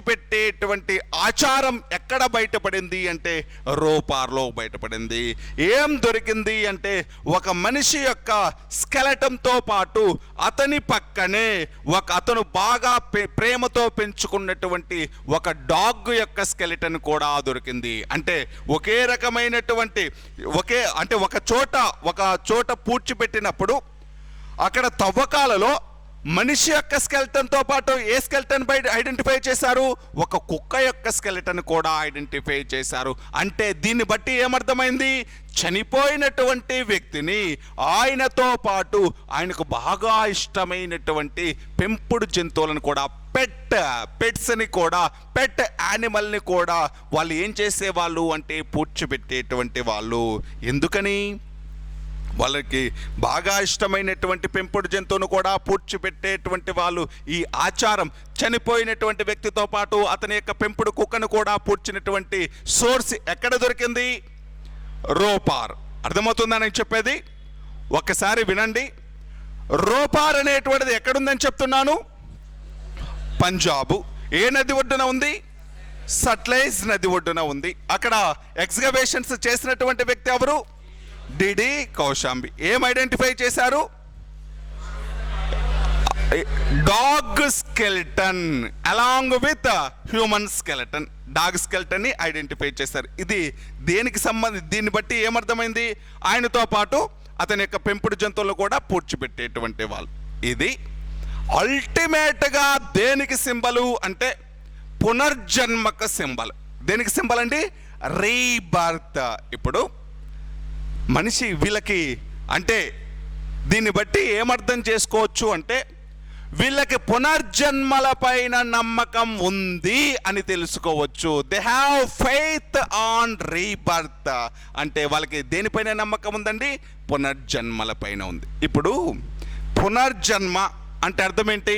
పెట్టేటువంటి ఆచారం ఎక్కడ బయటపడింది అంటే రోపార్లో బయటపడింది. ఏం దొరికింది అంటే ఒక మనిషి యొక్క స్కెలటంతో పాటు అతని పక్కనే అతను బాగా ప్రేమతో పెంచుకున్నటువంటి ఒక డాగ్ యొక్క స్కెలటన్ కూడా దొరికింది. అంటే ఒకే రకమైనటువంటి ఒక చోట పూడ్చిపెట్టినప్పుడు అక్కడ తవ్వకాలలో మనిషి యొక్క స్కెల్టన్తో పాటు ఏ స్కెల్టన్ ఐడెంటిఫై చేశారు? ఒక కుక్క యొక్క స్కెల్టన్ కూడా ఐడెంటిఫై చేశారు. అంటే దీన్ని బట్టి ఏమర్థమైంది? చనిపోయినటువంటి వ్యక్తిని ఆయనతో పాటు ఆయనకు బాగా ఇష్టమైనటువంటి పెంపుడు జంతువులను కూడా పెట్స్ అని కూడా పెట్ యానిమల్ని కూడా వాళ్ళు ఏం చేసేవాళ్ళు అంటే పూడ్చిపెట్టేటువంటి వాళ్ళు. ఎందుకని? వాళ్ళకి బాగా ఇష్టమైనటువంటి పెంపుడు జంతువును కూడా పూడ్చిపెట్టేటువంటి వాళ్ళు. ఈ ఆచారం చనిపోయినటువంటి వ్యక్తితో పాటు అతని యొక్క పెంపుడు కుక్కను కూడా పూడ్చినటువంటి సోర్స్ ఎక్కడ దొరికింది? రోపార్. అర్థమవుతుందని చెప్పేది? ఒక్కసారి వినండి. రోపార్ అనేటువంటిది ఎక్కడుందని చెప్తున్నాను? పంజాబు. ఏ నది ఒడ్డున ఉంది? సట్లెజ్ నది ఒడ్డున ఉంది. అక్కడ ఎక్స్కవేషన్స్ చేసినటువంటి వ్యక్తి ఎవరు? డిడి కౌశాంబి. ఏం ఐడెంటిఫై చేశారు? Dog skeleton along with human skeleton. Dog skeleton ని ఐడెంటిఫై చేశారు. ఇది దేనికి దీన్ని బట్టి ఏమర్థమైంది? ఆయనతో పాటు అతని యొక్క పెంపుడు జంతువులు కూడా పూడ్చిపెట్టేటువంటి వాళ్ళు. ఇది అల్టిమేట్గా దేనికి సింబలు అంటే పునర్జన్మక సింబల్. దేనికి సింబల్ అండి? రీబర్త్. ఇప్పుడు మనిషి వీళ్ళకి అంటే దీన్ని బట్టి ఏమర్థం చేసుకోవచ్చు అంటే వీళ్ళకి పునర్జన్మల పైన నమ్మకం ఉంది అని తెలుసుకోవచ్చు. They have faith on rebirth. అంటే వాళ్ళకి దేనిపైన నమ్మకం ఉందండి? పునర్జన్మల పైన ఉంది. ఇప్పుడు పునర్జన్మ అంటే అర్థం ఏంటి?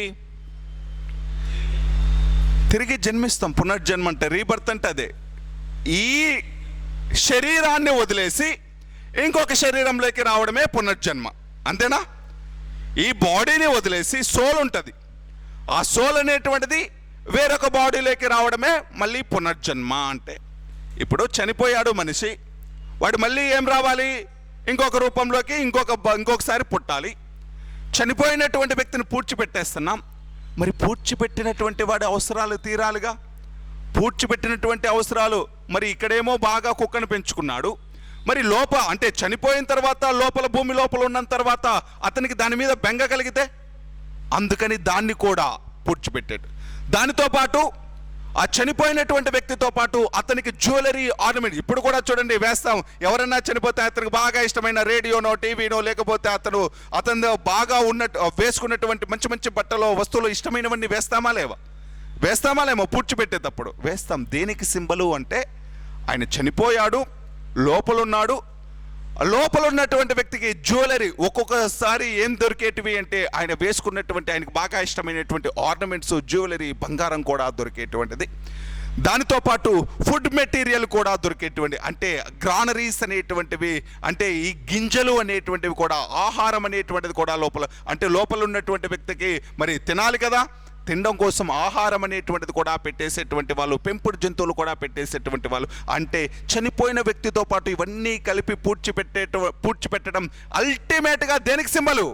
తిరిగి జన్మిస్తాం. పునర్జన్మ అంటే రీబర్త్ అంటే అదే. ఈ శరీరాన్ని వదిలేసి ఇంకొక శరీరంలోకి రావడమే పునర్జన్మ. అంతేనా? ఈ బాడీని వదిలేసి సోల్ ఉంటుంది. ఆ సోల్ అనేటువంటిది వేరొక బాడీలోకి రావడమే మళ్ళీ పునర్జన్మ. అంటే ఇప్పుడు చనిపోయాడు మనిషి, వాడు మళ్ళీ ఏం రావాలి? ఇంకొక రూపంలోకి ఇంకొకసారి పుట్టాలి. చనిపోయినటువంటి వ్యక్తిని పూడ్చిపెట్టేస్తున్నాం. మరి పూడ్చిపెట్టినటువంటి వాడి అవసరాలు తీరాలిగా. పూడ్చిపెట్టినటువంటి అవసరాలు మరి ఇక్కడేమో బాగా కుక్కను పెంచుకున్నాడు. మరి అంటే చనిపోయిన తర్వాత భూమి లోపల ఉన్న తర్వాత అతనికి దాని మీద బెంగ కలిగితే అందుకని దాన్ని కూడా పూడ్చిపెట్టాడు. దానితో పాటు ఆ చనిపోయినటువంటి వ్యక్తితో పాటు అతనికి జ్యువెలరీ ఆర్నమెంట్ ఇప్పుడు కూడా చూడండి వేస్తాం. ఎవరన్నా చనిపోతే అతనికి బాగా ఇష్టమైన రేడియోనో టీవీనో లేకపోతే అతను బాగా వేసుకున్నటువంటి మంచి మంచి బట్టలో వస్తువులు ఇష్టమైనవన్నీ వేస్తామా లేమో పూడ్చిపెట్టేటప్పుడు వేస్తాం. దేనికి సింబలు అంటే ఆయన చనిపోయాడు, లోపలున్నాడు. లోపల ఉన్నటువంటి వ్యక్తికి జ్యువెలరీ ఒక్కొక్కసారి ఏం దొరికేటివి అంటే ఆయన వేసుకున్నటువంటి ఆయనకు బాగా ఇష్టమైనటువంటి ఆర్నమెంట్స్, జ్యువెలరీ, బంగారం కూడా దొరికేటువంటిది. దానితో పాటు ఫుడ్ మెటీరియల్ కూడా దొరికేటువంటి అంటే గ్రానరీస్ అనేటువంటివి అంటే ఈ గింజలు అనేటువంటివి కూడా ఆహారం అనేటువంటిది కూడా లోపల ఉన్నటువంటి వ్యక్తికి మరి తినాలి కదా. తినడం కోసం ఆహారం అనేటువంటిది కూడా పెట్టేసేటువంటి వాళ్ళు, పెంపుడు జంతువులు కూడా పెట్టేసేటువంటి వాళ్ళు. అంటే చనిపోయిన వ్యక్తితో పాటు ఇవన్నీ కలిపి పూడ్చిపెట్టడం అల్టిమేట్గా దేనికి సింబలు?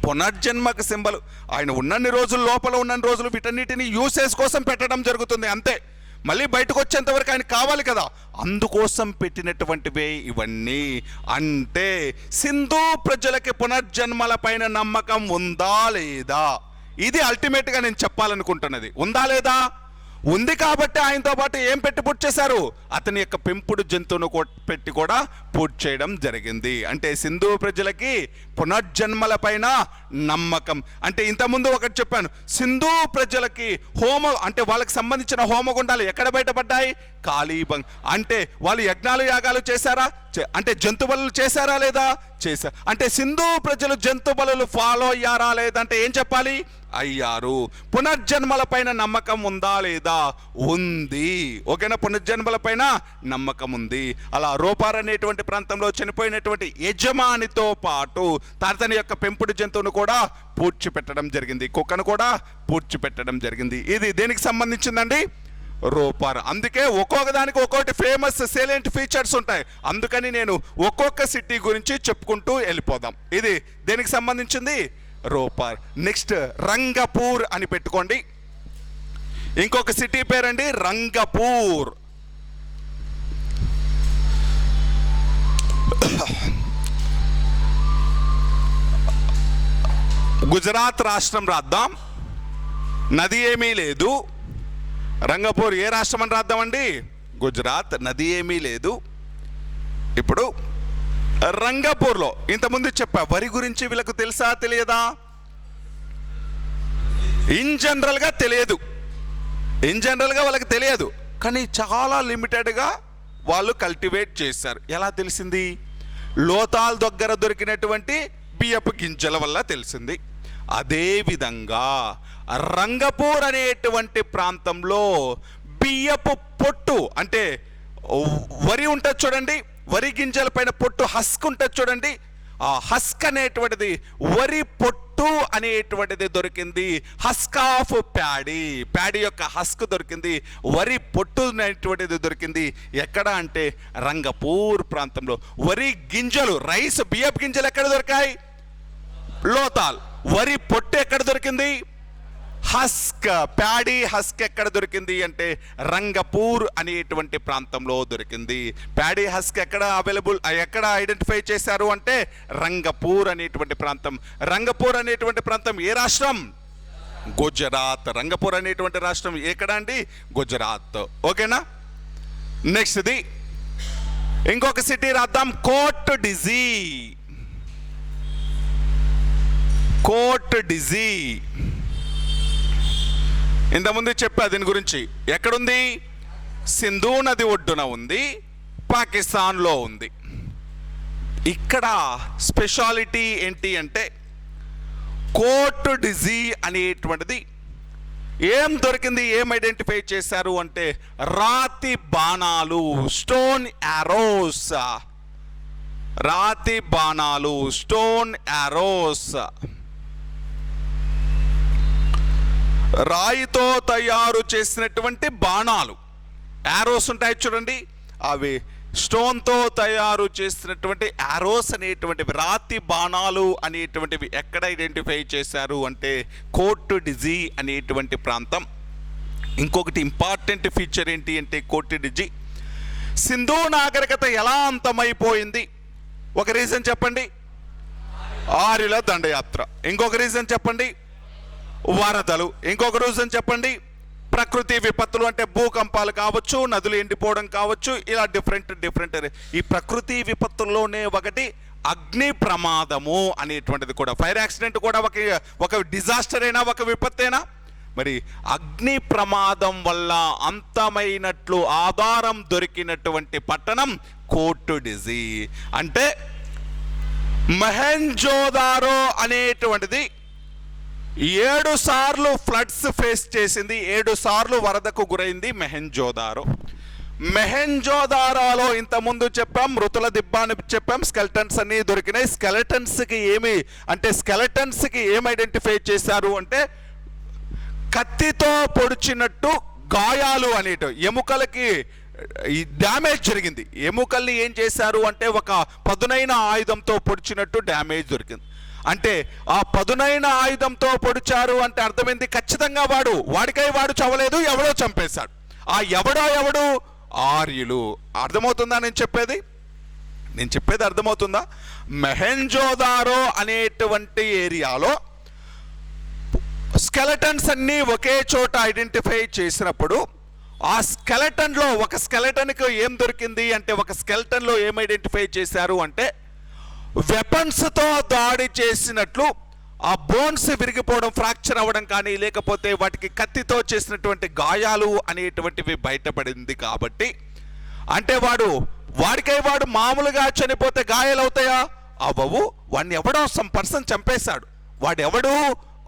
పునర్జన్మకు సింబలు. ఆయన ఉన్నన్ని రోజులు ఉన్నన్ని రోజులు వీటన్నిటిని యూసేజ్ కోసం పెట్టడం జరుగుతుంది అంతే. మళ్ళీ బయటకు వచ్చేంత వరకు ఆయన కావాలి కదా, అందుకోసం పెట్టినటువంటివే ఇవన్నీ. అంటే సింధు ప్రజలకి పునర్జన్మల పైన నమ్మకం ఉందా లేదా? ఇది అల్టిమేట్గా నేను చెప్పాలనుకుంటున్నది. ఉందా లేదా? ఉంది. కాబట్టి ఆయనతో పాటు ఏం పెట్టి పూజ చేశారు? అతని యొక్క పెంపుడు జంతువును పెట్టి కూడా పూజ చేయడం జరిగింది. అంటే సింధు ప్రజలకి పునర్జన్మల పైన నమ్మకం. అంటే ఇంతకుముందు ఒకటి చెప్పాను, సింధు ప్రజలకి అంటే వాళ్ళకి సంబంధించిన హోమగుండాలు ఎక్కడ బయటపడ్డాయి? కాళీబంగ్. అంటే వాళ్ళు యజ్ఞాలు యాగాలు చేశారా? అంటే జంతు బలులు చేశారా లేదా? చేశారు. అంటే సింధు ప్రజలు జంతు బలులు ఫాలో అయ్యారా లేదా అంటే ఏం చెప్పాలి? అయ్యారు. పునర్జన్మల పైన నమ్మకం ఉందా లేదా? ఉంది. ఓకేనా? పునర్జన్మల పైన నమ్మకం ఉంది. అలా రోపార్ అనేటువంటి ప్రాంతంలో చనిపోయినటువంటి యజమానితో పాటు తన యొక్క పెంపుడు జంతువును కూడా పూడ్చిపెట్టడం జరిగింది, కుక్కను కూడా పూడ్చిపెట్టడం జరిగింది. ఇది దేనికి సంబంధించిందండి? రోపార్. అందుకే ఒక్కొక్క దానికి ఒక్కొక్కటి ఫేమస్ సేలెంట్ ఫీచర్స్ ఉంటాయి. అందుకని నేను ఒక్కొక్క సిటీ గురించి చెప్పుకుంటూ వెళ్ళిపోదాం. ఇది దేనికి సంబంధించింది? రోపార్. నెక్స్ట్ రంగపూర్ అని పెట్టుకోండి. ఇంకొక సిటీ పేరండి రంగపూర్. గుజరాత్ రాష్ట్రం రాద్దాం, నది ఏమీ లేదు. రంగపూర్ ఏ రాష్ట్రం అని రాద్దామండి? గుజరాత్, నది ఏమీ లేదు. ఇప్పుడు రంగపూర్లో ఇంతకుముందు చెప్పా, వరి గురించి వీళ్ళకు తెలుసా తెలియదా? ఇన్ జనరల్గా తెలియదు, ఇన్ జనరల్గా వాళ్ళకి తెలియదు, కానీ చాలా లిమిటెడ్గా వాళ్ళు కల్టివేట్ చేశారు. ఎలా తెలిసింది? లోతాల్ దగ్గర దొరికినటువంటి బియ్యపు గింజల వల్ల తెలిసింది. అదేవిధంగా రంగపూర్ అనేటువంటి ప్రాంతంలో బియ్యపు పొట్టు, అంటే వరి ఉంటుంది చూడండి, వరి గింజల పైన పొట్టు హస్క్ ఉంటుంది చూడండి, ఆ హస్క్ అనేటువంటిది వరి పొట్టు అనేటువంటిది దొరికింది. హస్క్ ఆఫ్ ప్యాడీ, ప్యాడీ యొక్క హస్క్ దొరికింది, వరి పొట్టు అనేటువంటిది దొరికింది. ఎక్కడ అంటే రంగపూర్ ప్రాంతంలో. వరి గింజలు, రైస్ బియ్యపు గింజలు ఎక్కడ దొరికాయి? లోతాల్. వరి పొట్టు ఎక్కడ దొరికింది? హస్క్, ప్యాడీ హస్క్ ఎక్కడ దొరికింది అంటే రంగపూర్ అనేటువంటి ప్రాంతంలో దొరికింది. ప్యాడీ హస్క్ ఎక్కడ అవైలబుల్, ఎక్కడ ఐడెంటిఫై చేశారు అంటే రంగపూర్ అనేటువంటి ప్రాంతం. రంగపూర్ అనేటువంటి ప్రాంతం ఏ రాష్ట్రం? గుజరాత్. రంగపూర్ అనేటువంటి రాష్ట్రం ఎక్కడ అండి? గుజరాత్. ఓకేనా? నెక్స్ట్ ది ఇంకొక సిటీ రాద్దాం, కోట్ డిజీ. కోట్ డిజీ ఇంతకుముందు చెప్పా దీని గురించి. ఎక్కడుంది? సింధు నది ఒడ్డున ఉంది, పాకిస్తాన్లో ఉంది. ఇక్కడ స్పెషాలిటీ ఏంటి అంటే కోట్ డిజీ అనేటువంటిది ఏం దొరికింది, ఏం ఐడెంటిఫై చేశారు అంటే రాతి బాణాలు, స్టోన్ యారోస్. రాతి బాణాలు, స్టోన్ యారోస్. రాయితో తయారు చేసినటువంటి బాణాలు, యారోస్ ఉంటాయి చూడండి, అవి స్టోన్తో తయారు చేసినటువంటి యారోస్ అనేటువంటివి, రాతి బాణాలు అనేటువంటివి ఎక్కడ ఐడెంటిఫై చేశారు అంటే కోట్ డిజీ అనేటువంటి ప్రాంతం. ఇంకొకటి ఇంపార్టెంట్ ఫీచర్ ఏంటి అంటే కోట్ డిజీ, సింధు నాగరికత ఎలా అంతమైపోయింది? ఒక రీజన్ చెప్పండి, ఆర్యుల దండయాత్ర. ఇంకొక రీజన్ చెప్పండి, వరదలు. ఇంకొక రీజన్ చెప్పండి, ప్రకృతి విపత్తులు, అంటే భూకంపాలు కావచ్చు, నదులు ఎండిపోవడం కావచ్చు, ఇలా డిఫరెంట్. ఈ ప్రకృతి విపత్తుల్లోనే ఒకటి అగ్ని ప్రమాదము అనేటువంటిది కూడా. ఫైర్ యాక్సిడెంట్ కూడా ఒక డిజాస్టర్ అయినా, ఒక విపత్తేనా? మరి అగ్ని ప్రమాదం వల్ల అంతమైనట్లు ఆధారం దొరికినటువంటి పట్టణం కోట్ డిజీ. అంటే మొహెంజోదారో అనేటువంటిది 7 సార్లు ఫ్లడ్స్ ఫేస్ చేసింది, 7 సార్లు వరదకు గురైంది మొహెంజోదారో. మొహెంజోదారోలో ఇంతకుముందు చెప్పాం, మృతుల దిబ్బ అని చెప్పాం, స్కెల్టన్స్ అన్ని దొరికినాయి. స్కెలటన్స్కి ఏమి ఐడెంటిఫై చేశారు అంటే కత్తితో పొడిచినట్టు గాయాలు అనేటివి, ఎముకలకి డ్యామేజ్ జరిగింది. ఎముకల్ని ఏం చేశారు అంటే ఒక పదునైన ఆయుధంతో పొడిచినట్టు డ్యామేజ్ దొరికింది. అంటే ఆ పదునైన ఆయుధంతో పొడిచారు అంటే అర్థమైంది, ఖచ్చితంగా వాడికై వాడు చవలేదు, ఎవడో చంపేశాడు. ఆ ఎవడు? ఆర్యులు. అర్థమవుతుందా నేను చెప్పేది అర్థమవుతుందా? మొహెంజోదారో అనేటువంటి ఏరియాలో స్కెలటన్స్ అన్నీ ఒకే చోట ఐడెంటిఫై చేసినప్పుడు ఆ స్కెలటన్లో ఒక స్కెలటన్కి ఏం దొరికింది అంటే, ఒక స్కెలటన్లో ఏం ఐడెంటిఫై చేశారు అంటే వెపన్స్తో దాడి చేసినట్లు ఆ బోన్స్ విరిగిపోవడం, ఫ్రాక్చర్ అవ్వడం కానీ, లేకపోతే వాటికి కత్తితో చేసినటువంటి గాయాలు అనేటువంటివి బయటపడింది. కాబట్టి అంటే వాడికై వాడు మామూలుగా చనిపోతే గాయాలు అవుతాయా? అవ్వవు. వాడిని ఎవడో సమ్ పర్సన్ చంపేశాడు. వాడెవడు?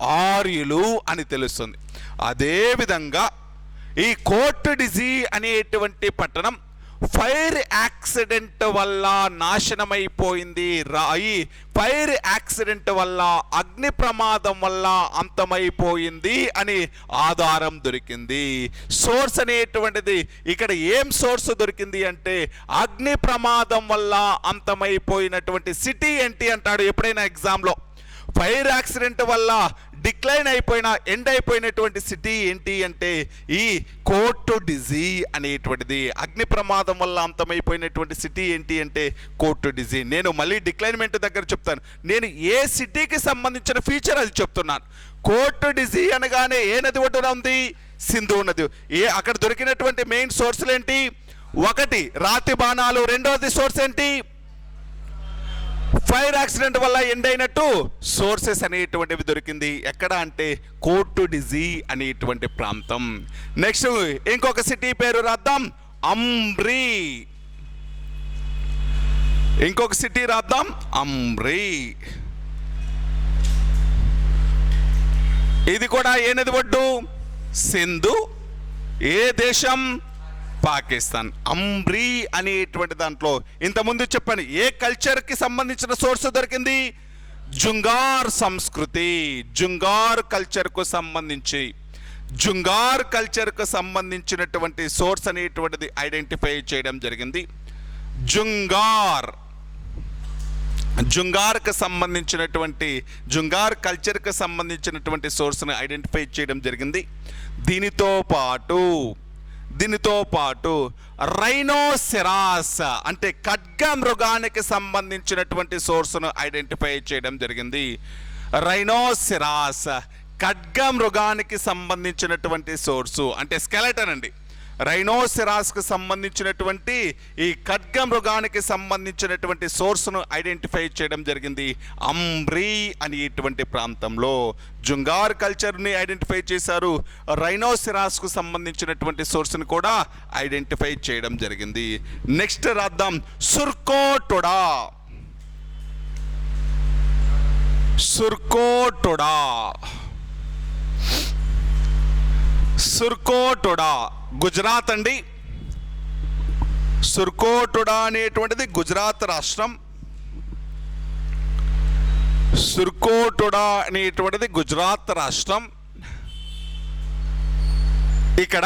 ఆర్యులు అని తెలుస్తుంది. అదేవిధంగా ఈ కోర్ట్ డిజీ అనేటువంటి పట్టణం ఫైర్ యాక్సిడెంట్ వల్ల నాశనమైపోయింది. ఈ ఫైర్ యాక్సిడెంట్ వల్ల, అగ్ని ప్రమాదం వల్ల అంతమైపోయింది అని ఆధారం దొరికింది. సోర్స్ అనేటువంటిది ఇక్కడ ఏం సోర్స్ దొరికింది అంటే అగ్ని ప్రమాదం వల్ల అంతమైపోయినటువంటి సిటీ ఏంటి అంటాడు ఎప్పుడైనా ఎగ్జామ్లో. ఫైర్ యాక్సిడెంట్ వల్ల డిక్లైన్ అయిపోయిన, ఎండ్ అయిపోయినటువంటి సిటీ ఏంటి అంటే ఈ కోర్ట్ డిజీ అనేటువంటిది. అగ్ని ప్రమాదం వల్ల అంతమైపోయినటువంటి సిటీ ఏంటి అంటే కోర్ట్ డిజీ. నేను మళ్ళీ డిక్లైన్మెంట్ దగ్గర చెప్తాను. నేను ఏ సిటీకి సంబంధించిన ఫీచర్ అది చెప్తున్నాను. కోర్ట్ డిజీ అనగానే ఏ నది ఒడ్డున ఉంది? సింధు నది. అక్కడ దొరికినటువంటి మెయిన్ సోర్సులు ఏంటి? ఒకటి రాతి బాణాలు, రెండవది సోర్స్ ఏంటి? ఫైర్ యాక్సిడెంట్ వల్ల ఎండ్ అయినట్టు సోర్సెస్ అనేటువంటివి దొరికింది. ఎక్కడ అంటే కోర్ట్ డిజీ అనేటువంటి ప్రాంతం. నెక్స్ట్ ఇంకొక సిటీ పేరు రాద్దాం, అంబ్రీ. ఇంకొక సిటీ రాద్దాం, అంబ్రీ. ఇది కూడా ఏ నది ఒడ్డు? సింధు. ఏ దేశం? పాకిస్తాన్. అంబ్రీ అనేటువంటి దాంట్లో ఇంతకుముందు చెప్పాను ఏ కల్చర్కి సంబంధించిన సోర్స్ దొరికింది? జుంగార్ సంస్కృతి. జుంగార్ కల్చర్కు సంబంధించినటువంటి సోర్స్ అనేటువంటిది ఐడెంటిఫై చేయడం జరిగింది. జుంగార్కి సంబంధించినటువంటి, జుంగార్ కల్చర్కి సంబంధించినటువంటి సోర్స్ని ఐడెంటిఫై చేయడం జరిగింది. దీనితో పాటు రైనోసెరాస్ అంటే ఖడ్గ మృగానికి సంబంధించినటువంటి సోర్స్ను ఐడెంటిఫై చేయడం జరిగింది. రైనోసెరాస్ ఖడ్గ మృగానికి సంబంధించినటువంటి సోర్సు అంటే స్కెలెటన్ అండి. రైనోసెరాస్కి సంబంధించినటువంటి ఈ ఖడ్గ మృగానికి సంబంధించినటువంటి సోర్స్ను ఐడెంటిఫై చేయడం జరిగింది అంబ్రీ అనేటువంటి ప్రాంతంలో. జుంగార్ కల్చర్ని ఐడెంటిఫై చేశారు, రైనోసెరాస్కు సంబంధించినటువంటి సోర్స్ని కూడా ఐడెంటిఫై చేయడం జరిగింది. నెక్స్ట్ రాద్దాం, సుర్కోటుడా. సుర్కోటుడా గుజరాత్ అండి. సుర్కోటుడా అనేటువంటిది గుజరాత్ రాష్ట్రం. ఇక్కడ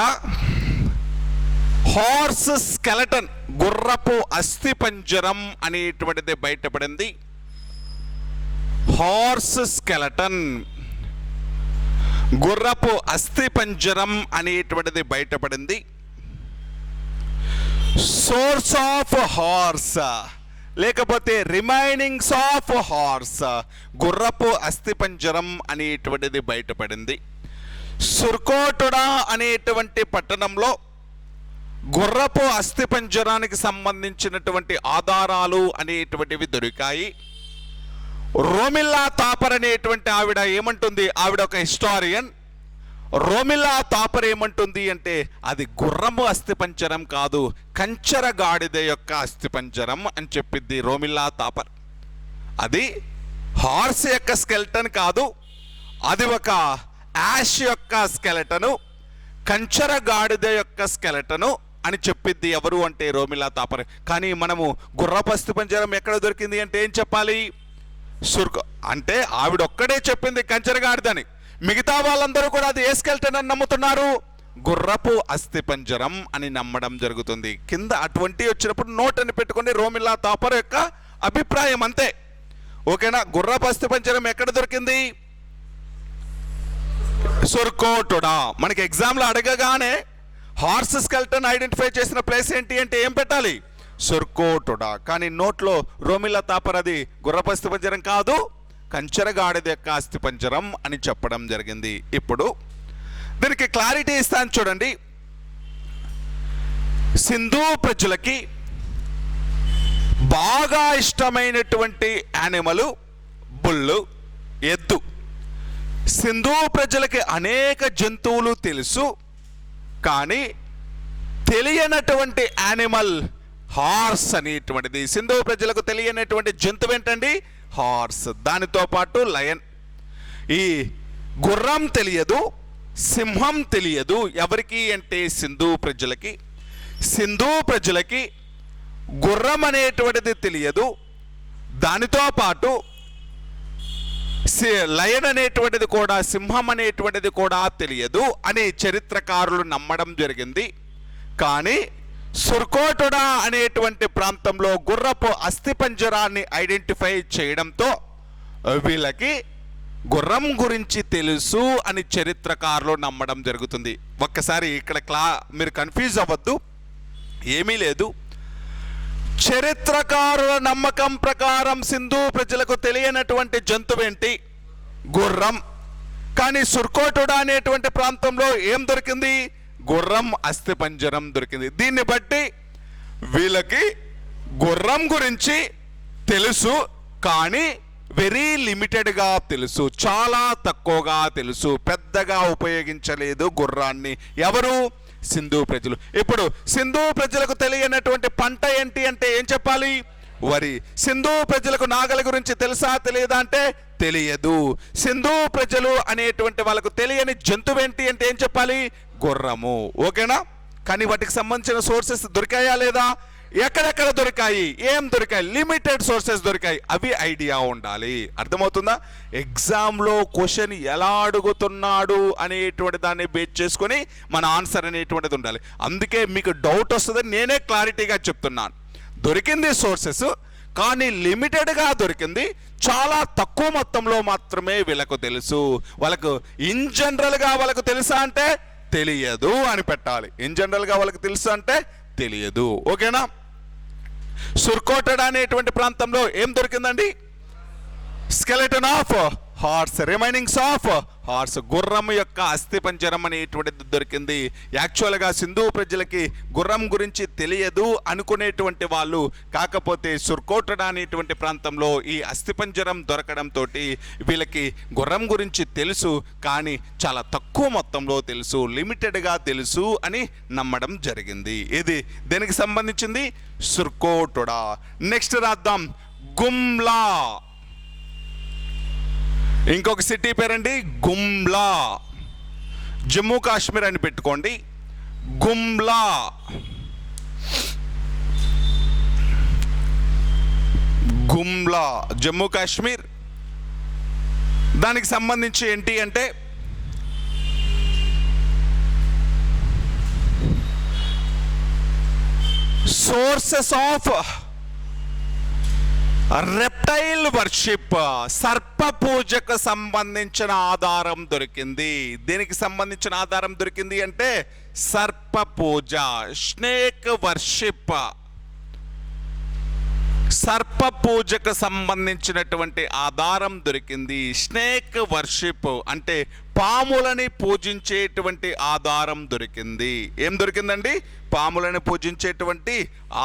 హార్స్ స్కెలటన్, గుర్రపు అస్థి పంజరం అనేటువంటిది బయటపడింది. హార్స్ స్కెలటన్, గుర్రపు అస్థి పంజరం అనేటువంటిది బయటపడింది. సోర్స్ ఆఫ్ హార్స్ లేకపోతే రిమైనింగ్స్ ఆఫ్ హార్స్, గుర్రపు అస్థి పంజరం అనేటువంటిది బయటపడింది. సుర్కోటుడా అనేటువంటి పట్టణంలో గుర్రపు అస్థి పంజరానికి సంబంధించినటువంటి ఆధారాలు అనేటువంటివి దొరికాయి. రోమిల్లా తాపర్ అనేటువంటి ఆవిడ ఏమంటుంది? ఆవిడ ఒక హిస్టారియన్. రోమిల్లా తాపర్ ఏమంటుంది అంటే అది గుర్రము అస్థిపంజరం కాదు, కంచర గాడిద యొక్క అస్థిపంజరం అని చెప్పిద్ది రోమిల్లా తాపర్. అది హార్స్ యొక్క స్కెల్టన్ కాదు, అది ఒక యాష్ యొక్క స్కెలటను, కంచర గాడిద యొక్క స్కెలటను అని చెప్పిద్ది ఎవరు అంటే రోమిల్లా తాపర్. కానీ మనము గుర్రపు అస్థిపంజరం ఎక్కడ దొరికింది అంటే ఏం చెప్పాలి? అంటే ఆవిడ ఒక్కడే చెప్పింది కంచరగాడిదని, మిగతా వాళ్ళందరూ కూడా అది ఏ స్కెల్టన్ అని నమ్ముతున్నారు? గుర్రపు అస్థిపంజరం అని నమ్మడం జరుగుతుంది. కింద అటువంటి వచ్చినప్పుడు నోట్ అని పెట్టుకుని రోమిల్లా తాపర్ యొక్క అభిప్రాయం అంతే. ఓకేనా? గుర్రపు అస్థిపంజరం ఎక్కడ దొరికింది? సుర్కోటుడా. మనకి ఎగ్జామ్లో అడగగానే హార్స్ స్కెల్టన్ ఐడెంటిఫై చేసిన ప్లేస్ ఏంటి అంటే ఏం పెట్టాలి? సుర్కోటుడా. కానీ నోట్లో రోమిల్లా తాపర్ అది గుర్రపు అస్థిపంజరం కాదు, కంచరగాడిద యొక్క అస్థిపంజరం అని చెప్పడం జరిగింది. ఇప్పుడు దీనికి క్లారిటీ ఇస్తాను చూడండి. సింధు ప్రజలకి బాగా ఇష్టమైనటువంటి యానిమల్ బుల్లు, ఎద్దు. సింధు ప్రజలకి అనేక జంతువులు తెలుసు, కానీ తెలియనటువంటి యానిమల్ హార్స్ అనేటువంటిది. సింధు ప్రజలకు తెలియనటువంటి జంతువు ఏంటండి? హార్స్. దానితో పాటు లయన్. ఈ గుర్రం తెలియదు, సింహం తెలియదు. ఎవరికి అంటే సింధు ప్రజలకి. సింధు ప్రజలకి గుర్రం అనేటువంటిది తెలియదు, దానితో పాటు లయన్ అనేటువంటిది కూడా, సింహం అనేటువంటిది కూడా తెలియదు అని చరిత్రకారులు నమ్మడం జరిగింది. కానీ సుర్కోటుడా అనేటువంటి ప్రాంతంలో గుర్రపు అస్థిపంజరాన్ని ఐడెంటిఫై చేయడంతో వీళ్ళకి గుర్రం గురించి తెలుసు అని చరిత్రకారులు నమ్మడం జరుగుతుంది. ఒక్కసారి ఇక్కడ మీరు కన్ఫ్యూజ్ అవ్వద్దు, ఏమీ లేదు. చరిత్రకారుల నమ్మకం ప్రకారం సింధు ప్రజలకు తెలియనటువంటి జంతువేంటి? గుర్రం. కానీ సుర్కోటుడా అనేటువంటి ప్రాంతంలో ఏం దొరికింది? గుర్రం అస్థిపంజరం దొరికింది. దీన్ని బట్టి వీళ్ళకి గుర్రం గురించి తెలుసు, కానీ వెరీ లిమిటెడ్గా తెలుసు, చాలా తక్కువగా తెలుసు, పెద్దగా ఉపయోగించలేదు గుర్రాన్ని. ఎవరు? సింధు ప్రజలు. ఇప్పుడు సింధు ప్రజలకు తెలియనటువంటి పంట ఏంటి అంటే ఏం చెప్పాలి? వరి. సింధు ప్రజలకు నాగల గురించి తెలుసా తెలియదా అంటే తెలియదు. సింధు ప్రజలు అనేటువంటి వాళ్ళకు తెలియని జంతువు ఏంటి అంటే ఏం చెప్పాలి? గుర్రము. ఓకేనా? కానీ వాటికి సంబంధించిన సోర్సెస్ దొరికాయా లేదా? ఎక్కడెక్కడ దొరికాయి? ఏం దొరికాయి? లిమిటెడ్ సోర్సెస్ దొరికాయి. అవి ఐడియా ఉండాలి. అర్థమవుతుందా? ఎగ్జామ్లో క్వశ్చన్ ఎలా అడుగుతున్నాడు అనేటువంటి దాన్ని బేస్ చేసుకొని మన ఆన్సర్ అనేటువంటిది ఉండాలి. అందుకే మీకు డౌట్ వస్తుందని నేనే క్లారిటీగా చెప్తున్నాను. దొరికింది సోర్సెస్, కానీ లిమిటెడ్గా దొరికింది, చాలా తక్కువ మొత్తంలో మాత్రమే వీళ్ళకు తెలుసు. వాళ్ళకు ఇన్ జనరల్గా వాళ్ళకు తెలుసా అంటే తెలియదు అని పెట్టాలి. ఇన్ జనరల్గా వాళ్ళకి తెలుసు అంటే తెలియదు. ఓకేనా? సుర్కోటడా అనేటువంటి ప్రాంతంలో ఏం దొరికిందండి? Skeleton of horse, remainings of horse, గుర్రం యొక్క అస్థిపంజరం అనేటువంటిది దొరికింది. యాక్చువల్గా సింధు ప్రజలకి గుర్రం గురించి తెలియదు అనుకునేటువంటి వాళ్ళు, కాకపోతే సుర్కోటడా అనేటువంటి ప్రాంతంలో ఈ అస్థిపంజరం దొరకడంతో వీళ్ళకి గుర్రం గురించి తెలుసు, కానీ చాలా తక్కువ మొత్తంలో తెలుసు, లిమిటెడ్గా తెలుసు అని నమ్మడం జరిగింది. ఇది దేనికి సంబంధించింది? సుర్కోటడా. నెక్స్ట్ రాద్దాం, గుమ్లా. ఇంకొక సిటీ పేరండి గుమ్లా. జమ్మూ కాశ్మీర్ అని పెట్టుకోండి. గుమ్లా. గుమ్లా జమ్మూ కాశ్మీర్. దానికి సంబంధించి ఏంటి అంటే సోర్సెస్ ఆఫ్ రెప్టైల్ వర్షిప్, సర్ప పూజకు సంబంధించిన ఆధారం దొరికింది. దేనికి సంబంధించిన ఆధారం దొరికింది అంటే సర్ప పూజ, స్నేక్ వర్షిప్. సర్ప పూజకు సంబంధించినటువంటి ఆధారం దొరికింది. స్నేక్ వర్షిప్ అంటే పాములని పూజించేటువంటి ఆధారం దొరికింది. ఏం దొరికిందండి? పాములను పూజించేటువంటి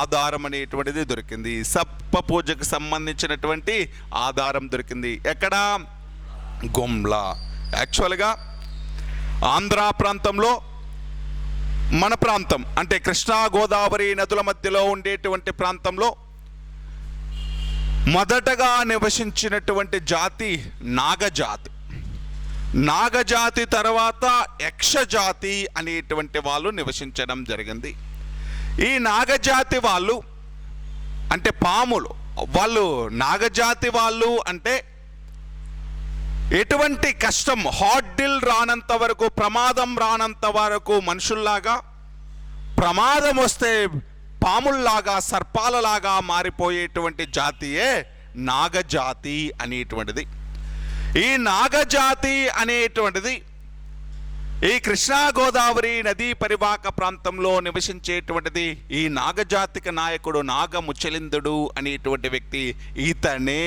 ఆధారం అనేటువంటిది దొరికింది. సర్ప పూజకు సంబంధించినటువంటి ఆధారం దొరికింది. ఎక్కడ? గుమ్లా. యాక్చువల్గా ఆంధ్ర ప్రాంతంలో, మన ప్రాంతం అంటే కృష్ణా గోదావరి నదుల మధ్యలో ఉండేటువంటి ప్రాంతంలో మొదటగా నివసించినటువంటి జాతి నాగజాతి. నాగజాతి తర్వాత యక్షజాతి అనేటువంటి వాళ్ళు నివసించడం జరిగింది. ఈ నాగజాతి వాళ్ళు అంటే పాములు, వాళ్ళు నాగజాతి వాళ్ళు అంటే ఎటువంటి కష్టం, హార్డిల్ రానంత వరకు, ప్రమాదం రానంత వరకు మనుషుల్లాగా, ప్రమాదం వస్తే పాముల్లాగా, సర్పాలలాగా మారిపోయేటువంటి జాతియే నాగజాతి అనేటువంటిది. ఈ నాగజాతి అనేటువంటిది ఈ కృష్ణా గోదావరి నదీ పరివాహక ప్రాంతంలో నివసించేటువంటిది. ఈ నాగజాతిక నాయకుడు నాగముచలిందుడు అనేటువంటి వ్యక్తి. ఈతనే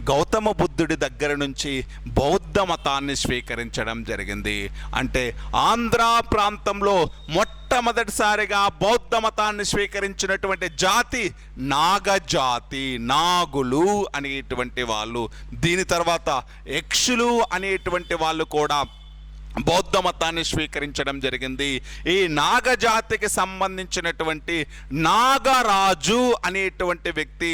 గౌతమ బుద్ధుడి దగ్గర నుంచి బౌద్ధ మతాన్ని స్వీకరించడం జరిగింది. అంటే ఆంధ్ర ప్రాంతంలో మొట్టమొదటిసారిగా బౌద్ధ మతాన్ని స్వీకరించినటువంటి జాతి నాగజాతి, నాగులు అనేటువంటి వాళ్ళు. దీని తర్వాత యక్షులు అనేటువంటి వాళ్ళు కూడా బౌద్ధ మతాన్ని స్వీకరించడం జరిగింది. ఈ నాగజాతికి సంబంధించినటువంటి నాగరాజు అనేటువంటి వ్యక్తి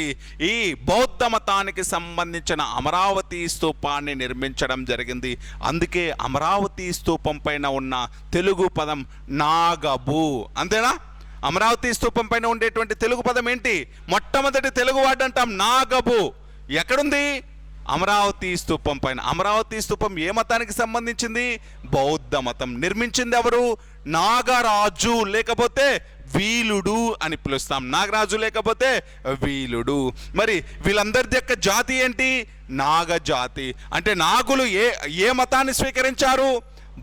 ఈ బౌద్ధ మతానికి సంబంధించిన అమరావతి స్తూపాన్ని నిర్మించడం జరిగింది. అందుకే అమరావతి స్తూపం పైన ఉన్న తెలుగు పదం నాగబు. అంతేనా? అమరావతి స్తూపం పైన ఉండేటువంటి తెలుగు పదం ఏంటి? మొట్టమొదటి తెలుగు వాడు అంటాం నాగబు. ఎక్కడుంది? అమరావతి స్తూపం పైన. అమరావతి స్తూపం ఏ మతానికి సంబంధించింది? బౌద్ధ మతం. నిర్మించింది ఎవరు? నాగరాజు లేకపోతే వీలుడు అని పిలుస్తాం. నాగరాజు లేకపోతే వీలుడు. మరి వీళ్ళందరి యొక్క జాతి ఏంటి? నాగజాతి. అంటే నాగులు ఏ మతాన్ని స్వీకరించారు?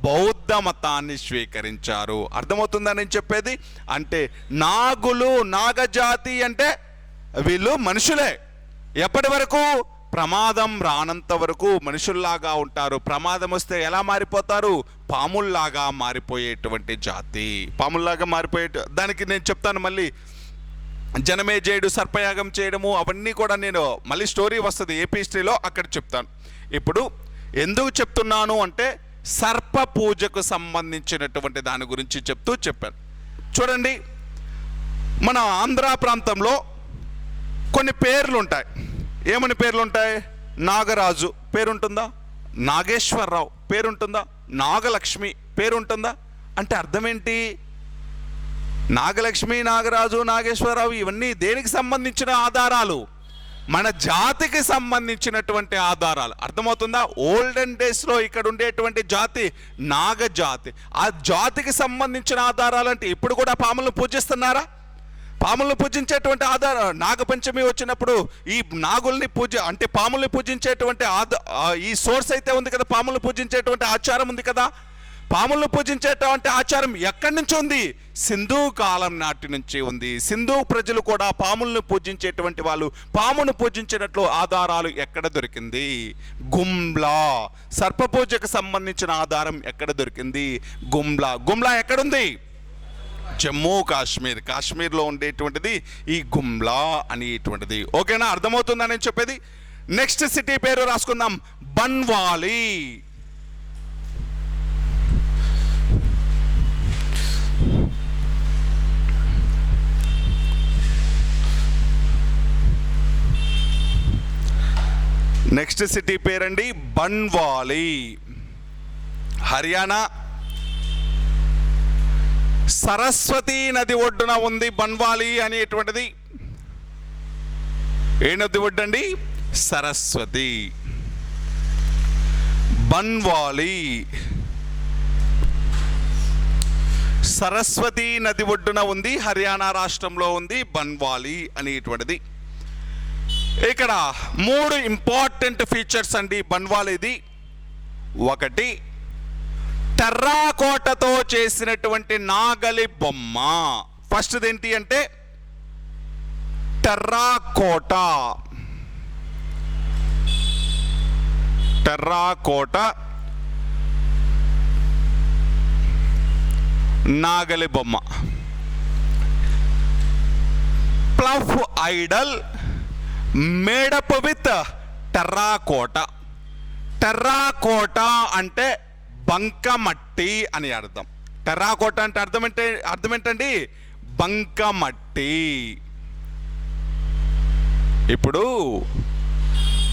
బౌద్ధ మతాన్ని స్వీకరించారు. అర్థమవుతుందా నేను చెప్పేది? అంటే నాగులు, నాగజాతి అంటే వీళ్ళు మనుషులే. ఎప్పటి వరకు? ప్రమాదం రానంత వరకు మనుషుల్లాగా ఉంటారు. ప్రమాదం వస్తే ఎలా మారిపోతారు? పాముల్లాగా మారిపోయేటువంటి జాతి. పాముల్లాగా దానికి నేను చెప్తాను మళ్ళీ. జనమేజయుడు సర్పయాగం చేయడము అవన్నీ కూడా నేను మళ్ళీ స్టోరీ వస్తుంది ఏపీ హిస్టరీలో, అక్కడ చెప్తాను. ఇప్పుడు ఎందుకు చెప్తున్నాను అంటే సర్ప పూజకు సంబంధించినటువంటి దాని గురించి చెప్పాను. చూడండి, మన ఆంధ్ర ప్రాంతంలో కొన్ని పేర్లు ఉంటాయి. ఏమని పేర్లు ఉంటాయి? నాగరాజు పేరుంటుందా? నాగేశ్వరరావు పేరుంటుందా? నాగలక్ష్మి పేరుంటుందా? అంటే అర్థం ఏంటి? నాగలక్ష్మి, నాగరాజు, నాగేశ్వరరావు ఇవన్నీ దేనికి సంబంధించిన ఆధారాలు? మన జాతికి సంబంధించినటువంటి ఆధారాలు. అర్థమవుతుందా? ఓల్డెన్ డేస్లో ఇక్కడ ఉండేటువంటి జాతి నాగజాతి. ఆ జాతికి సంబంధించిన ఆధారాలు అంటే ఇప్పుడు కూడా పాములను పూజిస్తున్నారా? పాములను పూజించేటువంటి నాగపంచమి వచ్చినప్పుడు ఈ నాగుల్ని అంటే పాముల్ని పూజించేటువంటి ఈ సోర్స్ అయితే ఉంది కదా, పాములను పూజించేటువంటి ఆచారం ఉంది కదా. పాములను పూజించేటువంటి ఆచారం ఎక్కడి నుంచి ఉంది? సింధు కాలం నాటి నుంచి ఉంది. సింధు ప్రజలు కూడా పాములను పూజించేటువంటి వాళ్ళు. పామును పూజించినట్లు ఆధారాలు ఎక్కడ దొరికింది? గుమ్లా. సర్ప పూజకు సంబంధించిన ఆధారం ఎక్కడ దొరికింది? గుమ్లా. గుమ్లా ఎక్కడుంది? జమ్మూ కాశ్మీర్. కాశ్మీర్లో ఉండేటువంటిది ఈ గుమ్లా అనేటువంటిది. ఓకేనా? అర్థమవుతుందా నేను చెప్పేది? నెక్స్ట్ సిటీ పేరు రాసుకుందాం, బన్వాలి. నెక్స్ట్ సిటీ పేరండి బన్వాలి, హర్యానా. సరస్వతి నది ఒడ్డున ఉంది బన్వాలి అనేటువంటిది. ఏ నది ఒడ్డండి? సరస్వతి. బన్వాలి సరస్వతి నది ఒడ్డున ఉంది, హర్యానా రాష్ట్రంలో ఉంది బన్వాలి అనేటువంటిది. ఇక్కడ 3 ఇంపార్టెంట్ ఫీచర్స్ అండి బన్వాలీది. ఒకటి, టెర్రాకోటతో చేసినటువంటి నాగలి బొమ్మ. ఫస్ట్ ఏంటి అంటే టెర్రాకోట. టెర్రాకోట నాగలి బొమ్మ. Plough Idol made up with టెర్రాకోట. టెర్రాకోట అంటే బంకమట్టి అని అర్థం. టెర్రాకోట అంటే అర్థం ఏంటండి? బంకమట్టి. ఇప్పుడు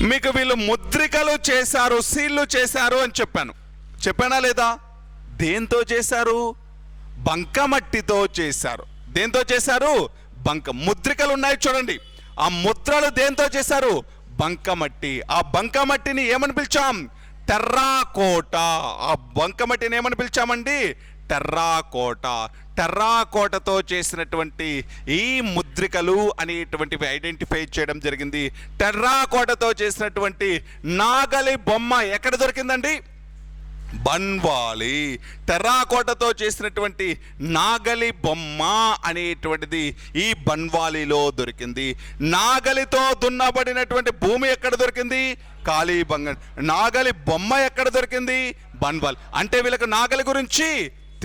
మీకు వీళ్ళు ముద్రికలు చేశారు, సీళ్లు చేశారు అని చెప్పానా లేదా? దేంతో చేశారు? బంకమట్టితో చేశారు. దేంతో చేశారు? ముద్రికలు ఉన్నాయి చూడండి, ఆ ముద్రలు దేంతో చేశారు? బంకమట్టి. ఆ బంకమట్టిని ఏమని పిలిచాం? టెర్రాకోట. ఆ బంకమట్టిని ఏమని పిలిచామండి? టెర్రాకోట. టెర్రాకోటతో చేసినటువంటి ఈ ముద్రికలు అనేటువంటివి ఐడెంటిఫై చేయడం జరిగింది. టెర్రాకోటతో చేసినటువంటి నాగలి బొమ్మ ఎక్కడ దొరికిందండి? బన్వాలి. టెర్రాకోటతో చేసినటువంటి నాగలి బొమ్మ అనేటువంటిది ఈ బన్వాలీలో దొరికింది. నాగలితో దున్నబడినటువంటి భూమి ఎక్కడ దొరికింది? కాళీబంగన్. నాగలి బొమ్మ ఎక్కడ దొరికింది? బన్వాల్. అంటే వీళ్ళకి నాగలి గురించి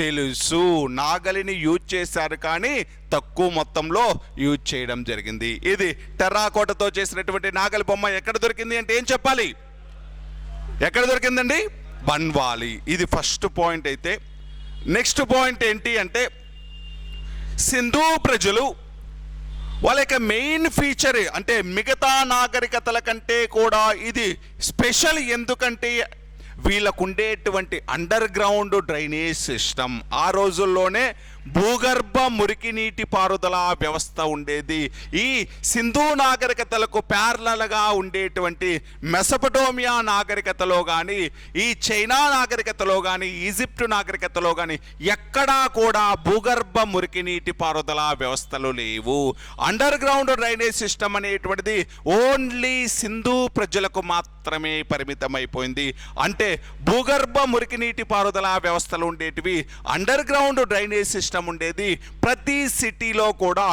తెలుసు. నాగలిని యూజ్ చేశారు కానీ తక్కువ మొత్తంలో యూజ్ చేయడం జరిగింది. ఇది టెర్రాకోటతో చేసినటువంటి నాగలి బొమ్మ ఎక్కడ దొరికింది అంటే ఏం చెప్పాలి? ఎక్కడ దొరికిందండి? బన్వాలి. ఇది ఫస్ట్ పాయింట్. అయితే నెక్స్ట్ పాయింట్ ఏంటి అంటే సింధు ప్రజలు వాళ్ళ యొక్క మెయిన్ ఫీచర్ అంటే మిగతా నాగరికతల కంటే కూడా ఇది స్పెషల్. ఎందుకంటే వీళ్ళకు ఉండేటువంటి అండర్ గ్రౌండ్ డ్రైనేజ్ సిస్టమ్. ఆ రోజుల్లోనే భూగర్భ మురికి నీటి పారుదల వ్యవస్థ ఉండేది. ఈ సింధు నాగరికతలకు ప్యారలల్గా ఉండేటువంటి మెసపటోమియా నాగరికతలో కానీ, ఈ చైనా నాగరికతలో కానీ, ఈజిప్ట్ నాగరికతలో కానీ ఎక్కడా కూడా భూగర్భ మురికి నీటి పారుదల వ్యవస్థలు లేవు. అండర్ గ్రౌండ్ డ్రైనేజ్ సిస్టమ్ అనేటువంటిది ఓన్లీ సింధు ప్రజలకు మాత్రమే పరిమితమైపోయింది. అంటే భూగర్భ మురికి నీటి పారుదల వ్యవస్థలు ఉండేటివి, అండర్ గ్రౌండ్ డ్రైనేజ్ సిస్టమ్ ఉండేది. ప్రతి సిటీలో కూడా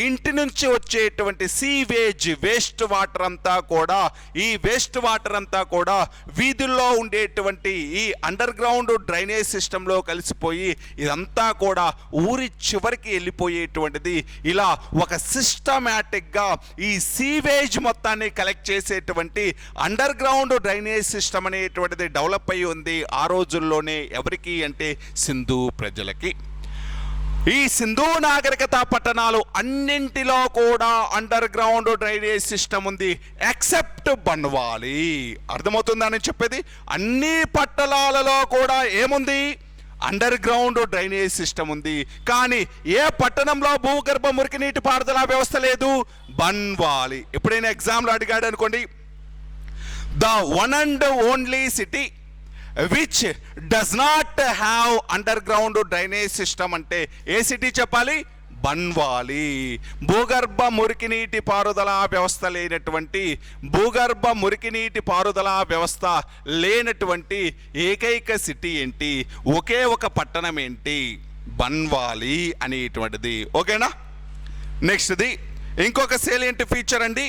ఇంటి నుంచి వచ్చేటువంటి సీవేజ్ వేస్ట్ వాటర్ అంతా కూడా, ఈ వేస్ట్ వాటర్ అంతా కూడా వీధుల్లో ఉండేటువంటి ఈ అండర్ గ్రౌండ్ డ్రైనేజ్ సిస్టంలో కలిసిపోయి ఇదంతా కూడా ఊరి చివరికి వెళ్ళిపోయేటువంటిది. ఇలా ఒక సిస్టమేటిక్గా ఈ సీవేజ్ మొత్తాన్ని కలెక్ట్ చేసేటువంటి అండర్ గ్రౌండ్ డ్రైనేజ్ సిస్టమ్ అనేటువంటిది డెవలప్ అయి ఉంది ఆ రోజుల్లోనే. ఎవరికి అంటే సింధు ప్రజలకి. ఈ సింధు నాగరికత పట్టణాలు అన్నింటిలో కూడా అండర్ గ్రౌండ్ డ్రైనేజ్ సిస్టమ్ ఉంది ఎక్సెప్ట్ బన్వాలి. అర్థమవుతుందని చెప్పేది? అన్ని పట్టణాలలో కూడా ఏముంది? అండర్ గ్రౌండ్ డ్రైనేజ్ సిస్టమ్ ఉంది. కానీ ఏ పట్టణంలో భూగర్భ మురికి నీటి పారుదల వ్యవస్థ లేదు? బన్వాలి. ఎప్పుడైనా ఎగ్జామ్లో అడిగాడు అనుకోండి, the one and only city which does not have under ground drainage system అంటే ఏ సిటీ చెప్పాలి? బన్వాలి. భూగర్భ మురికి నీటి పారుదల వ్యవస్థ లేనటువంటి, భూగర్భ మురికి నీటి పారుదల వ్యవస్థ లేనటువంటి ఏకైక సిటీ ఏంటి? ఒకే ఒక పట్టణం ఏంటి? బన్వాలి అనేటువంటిది. ఓకేనా? నెక్స్ట్ది ఇంకొక సేలియంట్ ఫీచర్ అండి.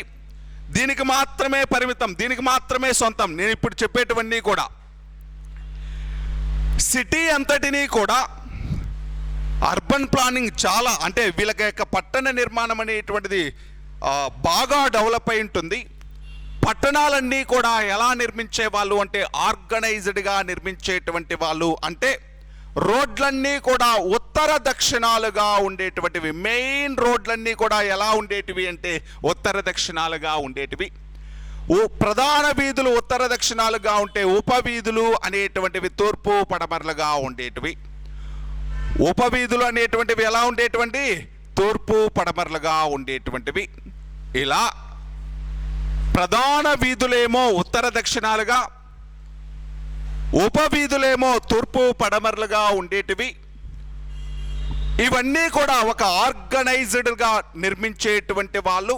దీనికి మాత్రమే పరిమితం, దీనికి మాత్రమే సొంతం. నేను ఇప్పుడు చెప్పేటివన్నీ కూడా సిటీ అంతటినీ కూడా అర్బన్ ప్లానింగ్ చాలా, అంటే వీళ్ళకి యొక్క పట్టణ నిర్మాణం అనేటువంటిది బాగా డెవలప్ అయి ఉంటుంది. పట్టణాలన్నీ కూడా ఎలా నిర్మించే వాళ్ళు అంటే ఆర్గనైజ్డ్గా నిర్మించేటువంటి వాళ్ళు. అంటే రోడ్లన్నీ కూడా ఉత్తర దక్షిణాలుగా ఉండేటువంటివి. మెయిన్ రోడ్లన్నీ కూడా ఎలా ఉండేటివి అంటే ఉత్తర దక్షిణాలుగా ఉండేటివి. ప్రధాన వీధులు ఉత్తర దక్షిణాలుగా ఉంటే ఉపవీధులు అనేటువంటివి తూర్పు పడమరలుగా ఉండేటివి. ఉపవీధులు అనేటువంటివి ఎలా ఉండేటువంటి? తూర్పు పడమరలుగా ఉండేటువంటివి. ఇలా ప్రధాన వీధులేమో ఉత్తర దక్షిణాలుగా, ఉపవీధులేమో తూర్పు పడమరలుగా ఉండేటివి. ఇవన్నీ కూడా ఒక ఆర్గనైజ్డ్గా నిర్మించేటువంటి వాళ్ళు.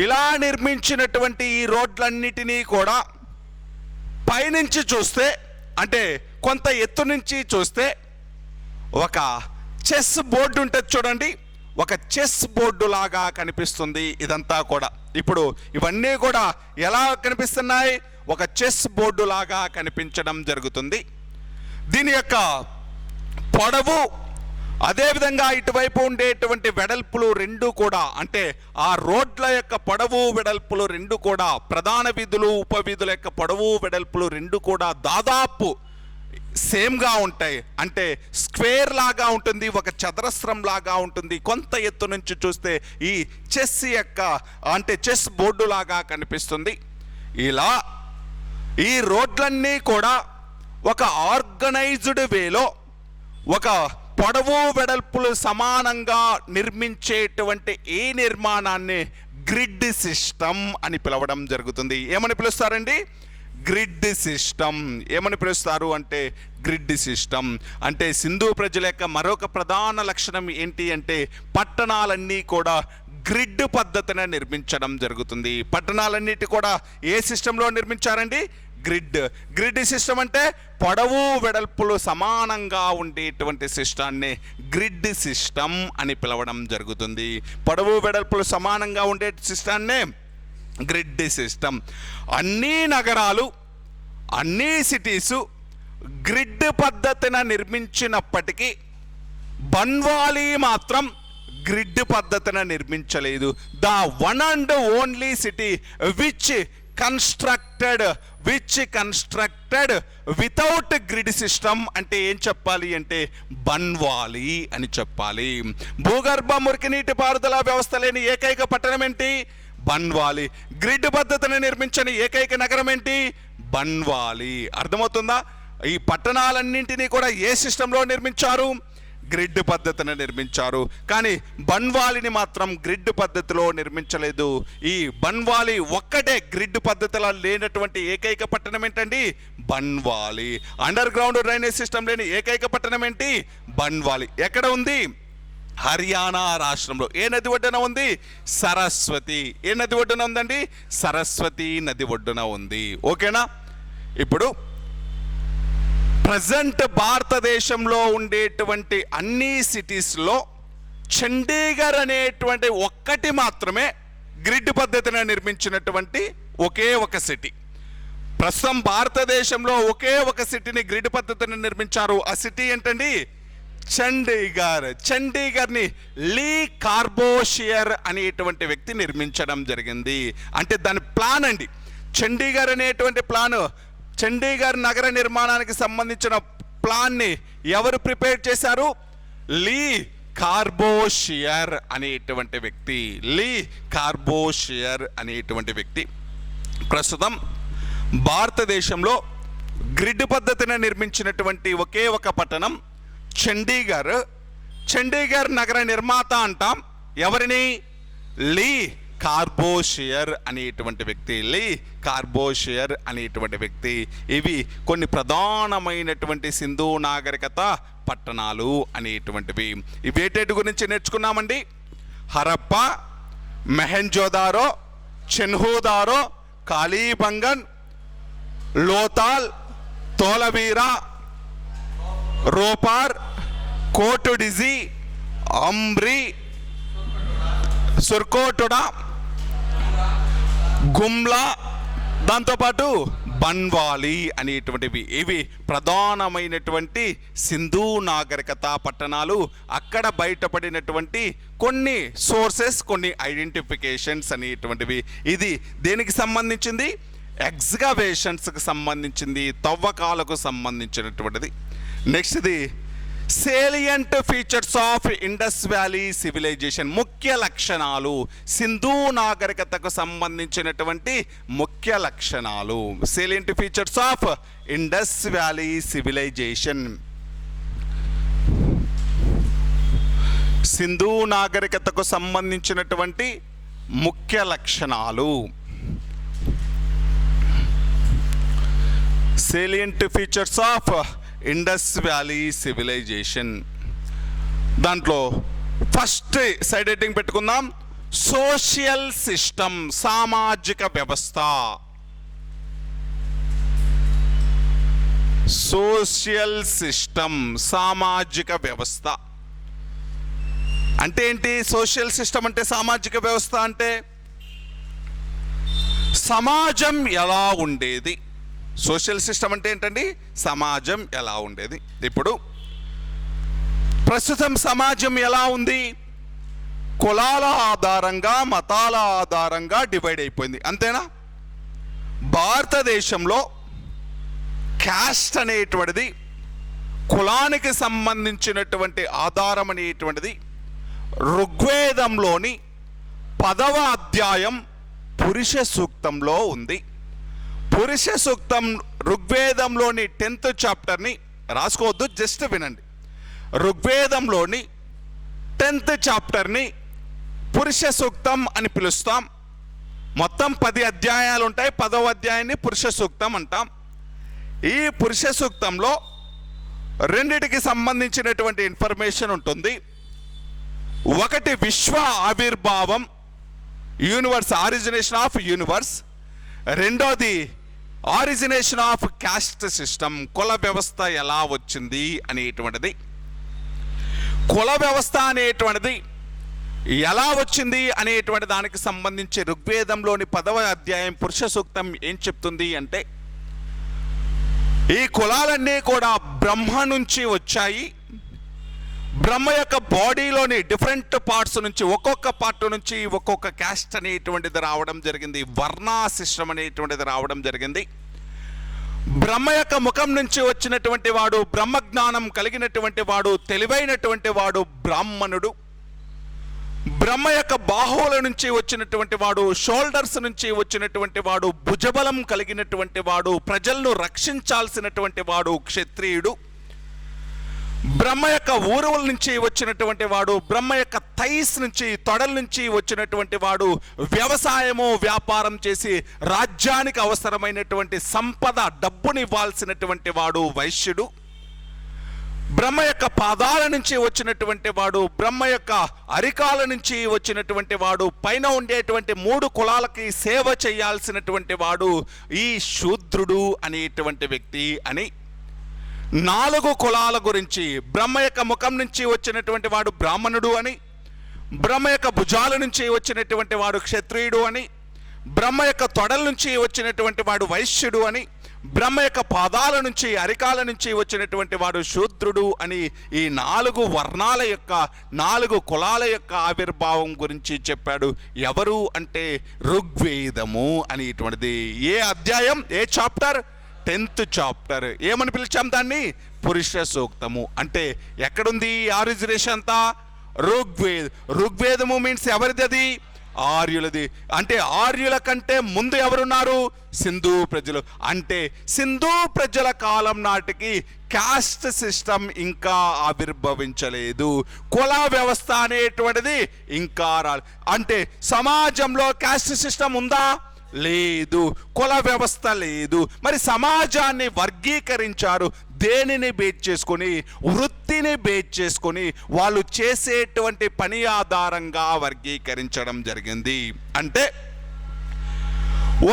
ఇలా నిర్మించినటువంటి ఈ రోడ్లన్నిటినీ కూడా పైనుంచి చూస్తే, అంటే కొంత ఎత్తు నుంచి చూస్తే ఒక చెస్ బోర్డు ఉంటుంది చూడండి, ఒక చెస్ బోర్డు లాగా కనిపిస్తుంది ఇదంతా కూడా. ఇప్పుడు ఇవన్నీ కూడా ఎలా కనిపిస్తున్నాయి? ఒక చెస్ బోర్డు లాగా కనిపించడం జరుగుతుంది. దీని యొక్క పొడవు, అదేవిధంగా ఇటువైపు ఉండేటువంటి వెడల్పులు రెండు కూడా, అంటే ఆ రోడ్ల యొక్క పొడవు వెడల్పులు రెండు కూడా, ప్రధాన వీధులు ఉపవీధుల యొక్క పొడవు వెడల్పులు రెండు కూడా దాదాపు సేమ్గా ఉంటాయి. అంటే స్క్వేర్ లాగా ఉంటుంది, ఒక చదరస్రం లాగా ఉంటుంది. కొంత ఎత్తు నుంచి చూస్తే ఈ చెస్ యొక్క, అంటే చెస్ బోర్డు లాగా కనిపిస్తుంది. ఇలా ఈ రోడ్లన్నీ కూడా ఒక ఆర్గనైజ్డ్ వేలో ఒక పొడవు వెడల్పులు సమానంగా నిర్మించేటువంటి ఈ నిర్మాణాన్ని గ్రిడ్ సిస్టమ్ అని పిలవడం జరుగుతుంది. ఏమని పిలుస్తారండి? Grid system. ఏమని పిలుస్తారు అంటే గ్రిడ్ సిస్టమ్. అంటే సింధు ప్రజల యొక్క మరొక ప్రధాన లక్షణం ఏంటి అంటే పట్టణాలన్నీ కూడా గ్రిడ్ పద్ధతిన నిర్మించడం జరుగుతుంది. పట్టణాలన్నిటి కూడా ఏ సిస్టంలో నిర్మించారండి? గ్రిడ్ సిస్టమ్ అంటే పొడవు వెడల్పులు సమానంగా ఉండేటువంటి సిస్టాన్ని గ్రిడ్ సిస్టమ్ అని పిలవడం జరుగుతుంది. పొడవు వెడల్పులు సమానంగా ఉండే సిస్టాన్నే గ్రిడ్ సిస్టమ్. అన్ని నగరాలు, అన్ని సిటీసు గ్రిడ్ పద్ధతిన నిర్మించినప్పటికీ బన్వాలి మాత్రం గ్రిడ్ పద్ధతిన నిర్మించలేదు. The one and only city which constructed without grid system. అంటే ఏం చెప్పాలి అంటే బన్వాలి అని చెప్పాలి. భూగర్భ మురికి నీటి పారుదల వ్యవస్థ లేని ఏకైక పట్టణం ఏంటి? బన్వాలి. గ్రిడ్ పద్ధతిని నిర్మించని ఏకైక నగరం ఏంటి? బన్వాలి. అర్థమవుతుందా? ఈ పట్టణాలన్నింటినీ కూడా ఏ సిస్టంలో నిర్మించారు? గ్రిడ్ పద్ధతిని నిర్మించారు. కానీ బన్వాలిని మాత్రం గ్రిడ్ పద్ధతిలో నిర్మించలేదు. ఈ బన్వాలి ఒక్కటే గ్రిడ్ పద్ధతిలో లేనటువంటి ఏకైక పట్టణం ఏంటండి? Banawali. Under ground drainage system లేని ఏకైక పట్టణం ఏంటి? బన్వాలి. ఎక్కడ ఉంది? హర్యానా రాష్ట్రంలో. ఏ నది ఒడ్డున ఉంది? సరస్వతి. ఏ నది ఒడ్డున ఉందండి? సరస్వతి నది ఒడ్డున ఉంది. ఓకేనా? ఇప్పుడు ప్రజెంట్ భారతదేశంలో ఉండేటువంటి అన్ని సిటీస్లో చండీగఢ్ అనేటువంటి ఒక్కటి మాత్రమే గ్రిడ్ పద్ధతిని నిర్మించినటువంటి ఒకే ఒక సిటీ. ప్రస్తుతం భారతదేశంలో ఒకే ఒక సిటీని గ్రిడ్ పద్ధతిని నిర్మించారు. ఆ సిటీ ఏంటండి? చండీగఢ్. చండీగఢ్ని లీ కార్బోషియర్ అనేటువంటి వ్యక్తి నిర్మించడం జరిగింది. అంటే దాని ప్లాన్ అండి. చండీగఢ్ అనేటువంటి ప్లాన్, చండీగఢ్ నగర నిర్మాణానికి సంబంధించిన ప్లాన్ని ఎవరు ప్రిపేర్ చేశారు? లీ కార్బోషియర్ అనేటువంటి వ్యక్తి. లీ కార్బోషియర్ అనేటువంటి వ్యక్తి ప్రస్తుతం భారతదేశంలో గ్రిడ్ పద్ధతిని నిర్మించినటువంటి ఒకే ఒక పట్టణం చండీగఢ్. చండీగఢ్ నగర నిర్మాత అంటాం ఎవరిని? లీ కార్బోషియర్ అనేటువంటి వ్యక్తి. లీ కార్బోషియర్ అనేటువంటి వ్యక్తి. ఇవి కొన్ని ప్రధానమైనటువంటి సింధు నాగరికత పట్టణాలు అనేటువంటివి. ఇవేటేటి గురించి నేర్చుకున్నామండి? హరప్ప, మెహంజోదారో, చెన్హుదారో, కాళీబంగన్, లోతాల్, తోలవీరా, రోపార్, కోటుడిజీ, అంబ్రి, సుర్కోటుడా, గుమ్లా, దాంతోపాటు బన్వాలి అనేటువంటివి. ఇవి ప్రధానమైనటువంటి సింధు నాగరికత పట్టణాలు. అక్కడ బయటపడినటువంటి కొన్ని సోర్సెస్, కొన్ని ఐడెంటిఫికేషన్స్ అనేటువంటివి. ఇది దేనికి సంబంధించింది? ఎగ్జికవేషన్స్కి సంబంధించింది, తవ్వకాలకు సంబంధించినటువంటిది. నెక్స్ట్ది salient features of Indus valley civilisation. ముఖ్య లక్షణాలు, సింధు నాగరికతకు సంబంధించినటువంటి ముఖ్య లక్షణాలు. Salient features of Indus valley civilisation. Sindhu నాగరికతకు సంబంధించినటువంటి ముఖ్య లక్షణాలు. Salient features of Indus valley civilisation. దాంట్లో ఫస్ట్ సైడ్ హెడ్డింగ్ పెట్టుకుందాం. సోషల్ సిస్టమ్, సామాజిక వ్యవస్థ. సోషల్ సిస్టమ్, సామాజిక వ్యవస్థ అంటే ఏంటి? సోషల్ సిస్టమ్ అంటే, సామాజిక వ్యవస్థ అంటే సమాజం ఎలా ఉండేది. సోషల్ సిస్టమ్ అంటే ఏంటండి? సమాజం ఎలా ఉండేది. ఇప్పుడు ప్రస్తుతం సమాజం ఎలా ఉంది? కులాల ఆధారంగా, మతాల ఆధారంగా డివైడ్ అయిపోయింది. అంతేనా? భారతదేశంలో క్యాస్ట్ అనేటువంటిది, కులానికి సంబంధించినటువంటి ఆధారం అనేటువంటిది ఋగ్వేదంలోని 10వ అధ్యాయం పురుష సూక్తంలో ఉంది. పురుష సూక్తం ఋగ్వేదంలోని 10th చాప్టర్ని రాసుకోవద్దు, జస్ట్ వినండి. ఋగ్వేదంలోని 10th చాప్టర్ని పురుష సూక్తం అని పిలుస్తాం. మొత్తం 10 అధ్యాయాలు ఉంటాయి. 10వ అధ్యాయాన్ని పురుష సూక్తం అంటాం. ఈ పురుష సూక్తంలో రెండిటికి సంబంధించినటువంటి ఇన్ఫర్మేషన్ ఉంటుంది. ఒకటి విశ్వ ఆవిర్భావం, యూనివర్స్, ఆరిజినేషన్ ఆఫ్ యూనివర్స్. రెండోది ఆరిజినేషన్ ఆఫ్ కాస్ట్ సిస్టమ్, కుల వ్యవస్థ ఎలా వచ్చింది అనేటువంటిది. కుల వ్యవస్థ అనేటువంటిది ఎలా వచ్చింది అనేటువంటి దానికి సంబంధించి ఋగ్వేదంలోని 10వ అధ్యాయం పురుష సూక్తం ఏం చెప్తుంది అంటే, ఈ కులాలన్నీ కూడా బ్రహ్మ నుంచి వచ్చాయి. బ్రహ్మ యొక్క బాడీలోని డిఫరెంట్ పార్ట్స్ నుంచి ఒక్కొక్క పార్ట్ నుంచి ఒక్కొక్క క్యాస్ట్ అనేటువంటిది రావడం జరిగింది, వర్ణాశిష్టం అనేటువంటిది రావడం జరిగింది. బ్రహ్మ యొక్క ముఖం నుంచి వచ్చినటువంటి వాడు, బ్రహ్మజ్ఞానం కలిగినటువంటి వాడు, తెలివైనటువంటి వాడు బ్రాహ్మణుడు. బ్రహ్మ యొక్క బాహువుల నుంచి వచ్చినటువంటి వాడు, షోల్డర్స్ నుంచి వచ్చినటువంటి వాడు, భుజబలం కలిగినటువంటి వాడు, ప్రజలను రక్షించాల్సినటువంటి వాడు క్షత్రియుడు. బ్రహ్మ యొక్క ఊరువుల నుంచి వచ్చినటువంటి వాడు, బ్రహ్మ యొక్క థైస్ నుంచి, తొడల నుంచి వచ్చినటువంటి వాడు, వ్యవసాయము వ్యాపారం చేసి రాజ్యానికి అవసరమైనటువంటి సంపద డబ్బుని ఇవ్వాల్సినటువంటి వాడు వైశ్యుడు. బ్రహ్మ యొక్క పాదాల నుంచి వచ్చినటువంటి వాడు, బ్రహ్మ యొక్క అరికాల నుంచి వచ్చినటువంటి వాడు, పైన ఉండేటువంటి 3 కులాలకి సేవ చేయాల్సినటువంటి వాడు ఈ శూద్రుడు అనేటువంటి వ్యక్తి అని. 4 కులాల గురించి బ్రహ్మ యొక్క ముఖం నుంచి వచ్చినటువంటి వాడు బ్రాహ్మణుడు అని, బ్రహ్మ యొక్క భుజాల నుంచి వచ్చినటువంటి వాడు క్షత్రియుడు అని, బ్రహ్మ యొక్క తొడల నుంచి వచ్చినటువంటి వాడు వైశ్యుడు అని, బ్రహ్మ యొక్క పాదాల నుంచి అరికాల నుంచి వచ్చినటువంటి వాడు శూద్రుడు అని ఈ 4 వర్ణాల యొక్క 4 కులాల యొక్క ఆవిర్భావం గురించి చెప్పాడు. ఎవరు అంటే ఋగ్వేదము అనేటువంటిది. ఏ అధ్యాయం, ఏ చాప్టర్? 10th chapter. ఏమని పిలిచాం దాన్ని? పురుష సూక్తము. అంటే ఎక్కడుంది ఆరిజినేషన్ అంతా? ఋగ్వేదము మీన్స్ ఎవరిది? అది ఆర్యులది. అంటే ఆర్యుల కంటే ముందు ఎవరున్నారు? సింధు ప్రజలు. అంటే సింధు ప్రజల కాలం నాటికి కాస్ట్ సిస్టమ్ ఇంకా ఆవిర్భవించలేదు, కుల వ్యవస్థ అనేటువంటిది ఇంకా రాలేదు. అంటే సమాజంలో కాస్ట్ సిస్టమ్ ఉందా? లేదు, కుల వ్యవస్థ లేదు. మరి సమాజాన్ని వర్గీకరించారు దేనిని బేస్ చేసుకొని? వృత్తిని బేస్ చేసుకొని వాళ్ళు చేసేటువంటి పని ఆధారంగా వర్గీకరించడం జరిగింది. అంటే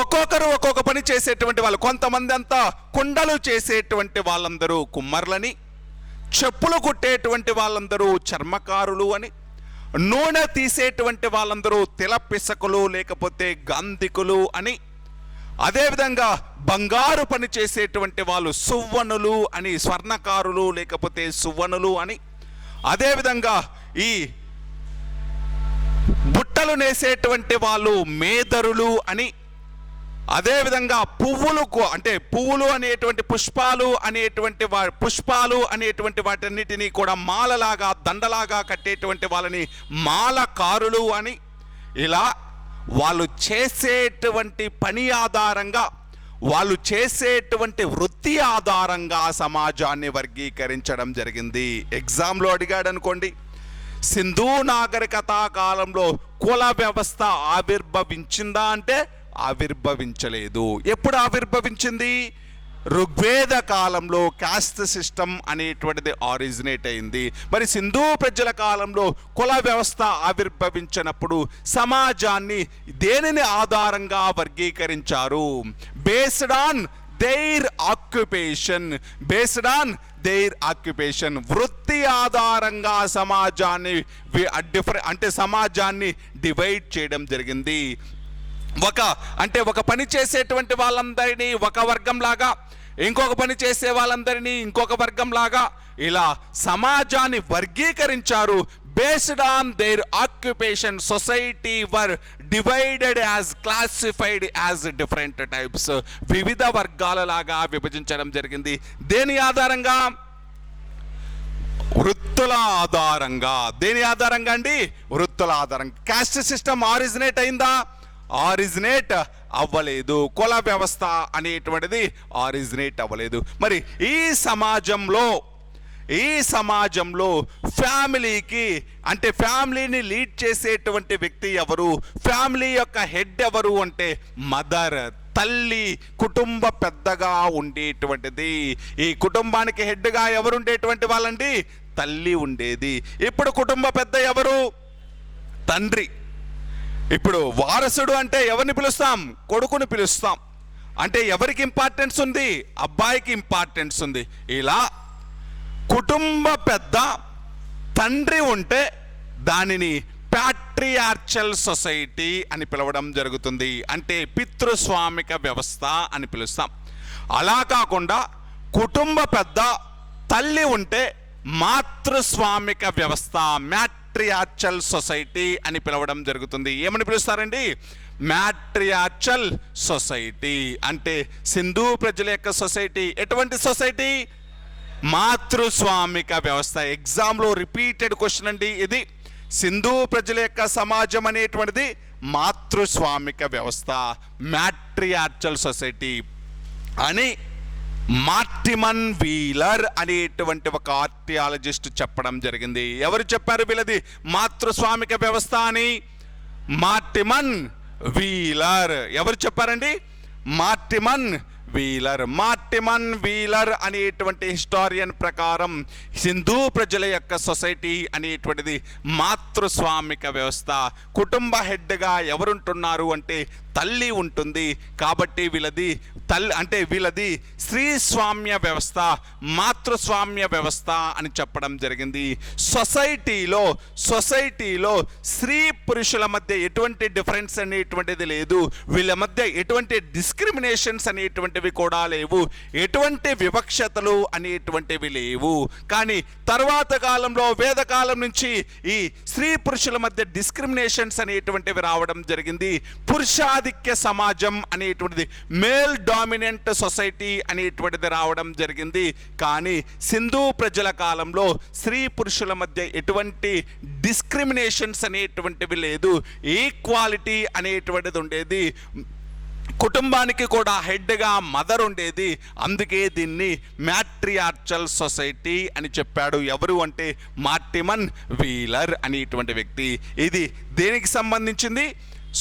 ఒక్కొక్కరు ఒక్కొక్క పని చేసేటువంటి వాళ్ళు. కొంతమంది అంతా కుండలు చేసేటువంటి వాళ్ళందరూ కుమ్మర్లని, చెప్పులు కుట్టేటువంటి వాళ్ళందరూ చర్మకారులు అని, నూనె తీసేటువంటి వాళ్ళందరూ తిలపిసకులు లేకపోతే గాంధికులు అని, అదేవిధంగా బంగారు పని చేసేటువంటి వాళ్ళు సువ్వనులు అని, స్వర్ణకారులు లేకపోతే సువ్వనులు అని, అదేవిధంగా ఈ బుట్టలు నేసేటువంటి వాళ్ళు మేదరులు అని, అదేవిధంగా పువ్వులు అనేటువంటి పుష్పాలు అనేటువంటి వాటన్నిటినీ కూడా మాలలాగా దండలాగా కట్టేటువంటి వాళ్ళని మాలకారులు అని, ఇలా వాళ్ళు చేసేటువంటి పని ఆధారంగా, వాళ్ళు చేసేటువంటి వృత్తి ఆధారంగా సమాజాన్ని వర్గీకరించడం జరిగింది. ఎగ్జామ్లో అడిగాడు అనుకోండి, సింధు నాగరికత కాలంలో కుల వ్యవస్థ ఆవిర్భవించిందా అంటే ఆవిర్భవించలేదు. ఎప్పుడు ఆవిర్భవించింది? ఋగ్వేద కాలంలో కాస్ట్ సిస్టమ్ అనేటువంటిది ఆరిజినేట్ అయింది. మరి సింధు ప్రజల కాలంలో కుల వ్యవస్థ ఆవిర్భవించినప్పుడు సమాజాన్ని దేనిని ఆధారంగా వర్గీకరించారు? బేస్డ్ ఆన్ దేర్ ఆక్యుపేషన్, వృత్తి ఆధారంగా సమాజాన్ని సమాజాన్ని డివైడ్ చేయడం జరిగింది. ఒక పని చేసేటువంటి వాళ్ళందరినీ ఒక వర్గం లాగా, ఇంకొక పని చేసే వాళ్ళందరినీ ఇంకొక వర్గం లాగా, ఇలా సమాజాన్ని వర్గీకరించారు. Based on their occupation society were divided as classified as different types. వివిధ వర్గాల లాగా విభజించడం జరిగింది. దేని ఆధారంగా? వృత్తుల ఆధారంగా. దేని ఆధారంగా అండి? వృత్తుల ఆధారంగా. కాస్ట్ సిస్టమ్ ఆరిజినేట్ అయిందా? ఆరిజినేట్ అవ్వలేదు. కుల వ్యవస్థ అనేటువంటిది ఆరిజినేట్ అవ్వలేదు. మరి ఈ సమాజంలో ఫ్యామిలీకి, అంటే ఫ్యామిలీని లీడ్ చేసేటువంటి వ్యక్తి ఎవరు? ఫ్యామిలీ యొక్క హెడ్ ఎవరు అంటే మదర్, తల్లి, కుటుంబ పెద్దగా ఉండేటువంటిది. ఈ కుటుంబానికి హెడ్గా ఎవరు ఉండేటువంటి వాళ్ళండి? తల్లి ఉండేది. ఇప్పుడు కుటుంబ పెద్ద ఎవరు? తండ్రి. ఇప్పుడు వారసుడు అంటే ఎవరిని పిలుస్తాం? కొడుకుని పిలుస్తాం. అంటే ఎవరికి ఇంపార్టెన్స్ ఉంది? అబ్బాయికి ఇంపార్టెన్స్ ఉంది. ఇలా కుటుంబ పెద్ద తండ్రి ఉంటే దానిని ప్యాట్రియార్చల్ సొసైటీ అని పిలవడం జరుగుతుంది. అంటే పితృస్వామిక వ్యవస్థ అని పిలుస్తాం. అలా కాకుండా కుటుంబ పెద్ద తల్లి ఉంటే మాతృస్వామిక వ్యవస్థ, మ్యాట్రియార్చల్ సొసైటీ అని పిలవడం జరుగుతుంది. ఏమని పిలుస్తారండి? మ్యాట్రియార్చల్ సొసైటీ. అంటే సింధు ప్రజల యొక్క సొసైటీ ఎటువంటి సొసైటీ? మాతృస్వామిక వ్యవస్థ. ఎగ్జామ్లో రిపీటెడ్ క్వశ్చన్ అండి ఇది. సింధు ప్రజల యొక్క సమాజం అనేటువంటిది మాతృస్వామిక వ్యవస్థ, మ్యాట్రియార్చల్ సొసైటీ అని మార్టిమన్ వీలర్ అనేటువంటి ఒక ఆర్కియాలజిస్ట్ చెప్పడం జరిగింది. ఎవరు చెప్పారు వీళ్ళది మాతృస్వామిక వ్యవస్థ అని? మార్టిమన్ వీలర్. ఎవరు చెప్పారండి? మార్టిమన్ వీలర్. మార్టిమన్ వీలర్ అనేటువంటి హిస్టారియన్ ప్రకారం సింధు ప్రజల యొక్క సొసైటీ అనేటువంటిది మాతృస్వామిక వ్యవస్థ. కుటుంబ హెడ్గా ఎవరుంటున్నారు అంటే తల్లి ఉంటుంది. కాబట్టి వీళ్ళది వీళ్ళది స్త్రీస్వామ్య వ్యవస్థ, మాతృస్వామ్య వ్యవస్థ అని చెప్పడం జరిగింది. సొసైటీలో స్త్రీ పురుషుల మధ్య ఎటువంటి డిఫరెన్స్ అనేటువంటిది లేదు. వీళ్ళ మధ్య ఎటువంటి డిస్క్రిమినేషన్స్ అనేటువంటివి కూడా లేవు. ఎటువంటి వివక్షతలు అనేటువంటివి లేవు. కానీ తర్వాత కాలంలో, వేదకాలం నుంచి ఈ స్త్రీ పురుషుల మధ్య డిస్క్రిమినేషన్స్ అనేటువంటివి రావడం జరిగింది. పురుషాధిక్య సమాజం అనేటువంటిది, మేల్ డామినెంట్ సొసైటీ అనేటువంటిది రావడం జరిగింది. కానీ సింధు ప్రజల కాలంలో స్త్రీ పురుషుల మధ్య ఎటువంటి డిస్క్రిమినేషన్స్ అనేటువంటివి లేదు. ఈక్వాలిటీ అనేటువంటిది ఉండేది. కుటుంబానికి కూడా హెడ్గా మదర్ ఉండేది. అందుకే దీన్ని మ్యాట్రియార్చల్ సొసైటీ అని చెప్పాడు. ఎవరు అంటే మార్టిమన్ వీలర్ అనేటువంటి వ్యక్తి. ఇది దేనికి సంబంధించింది?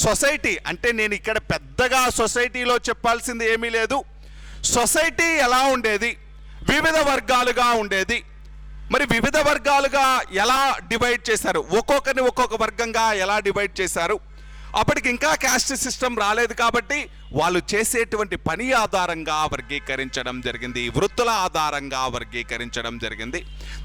సొసైటీ. అంటే నేను ఇక్కడ పెద్దగా సొసైటీలో చెప్పాల్సింది ఏమీ లేదు. సొసైటీ ఎలా ఉండేది? వివిధ వర్గాలుగా ఉండేది. మరి వివిధ వర్గాలుగా ఎలా డివైడ్ చేశారు? ఒక్కొక్కరిని ఒక్కొక్క వర్గంగా ఎలా డివైడ్ చేశారు? అప్పటికి ఇంకా క్యాస్ట్ సిస్టమ్ రాలేదు కాబట్టి వాళ్ళు చేసేటువంటి పని ఆధారంగా వర్గీకరించడం జరిగింది, వృత్తుల ఆధారంగా వర్గీకరించడం జరిగింది.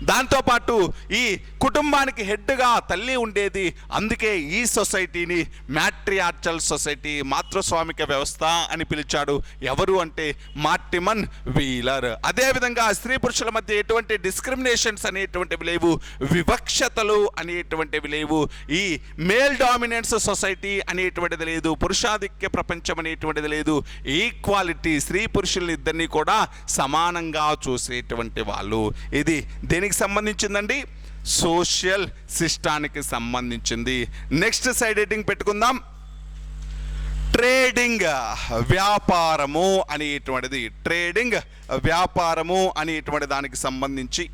దాంతోపాటు ఈ కుటుంబానికి హెడ్గా తల్లి ఉండేది. అందుకే ఈ సొసైటీని మ్యాట్రియార్చల్ సొసైటీ, మాతృస్వామిక వ్యవస్థ అని పిలిచాడు. ఎవరు అంటే మార్టిమన్ వీలర్. అదేవిధంగా స్త్రీ పురుషుల మధ్య ఎటువంటి డిస్క్రిమినేషన్స్ అనేటువంటివి లేవు, వివక్షతలు అనేటువంటివి లేవు. ఈ మేల్ డామినెన్స్ సొసైటీ అనేటువంటిది లేదు, పురుషాధిక్య ప్రపంచం అనేటువంటిది లేదు. ఈక్వాలిటీ, స్త్రీ పురుషులు ఇద్దరిని కూడా సమానంగా చూసేటువంటి వాళ్ళు. ఇది దేనికి సంబంధించిందండి? సోషల్ సిస్టానికి సంబంధించింది. నెక్స్ట్ సైడ్ హెడ్డింగ్ పెట్టుకుందాం. ట్రేడింగ్, వ్యాపారము అనేటువంటిది. ట్రేడింగ్, వ్యాపారము అనేటువంటి దానికి సంబంధించి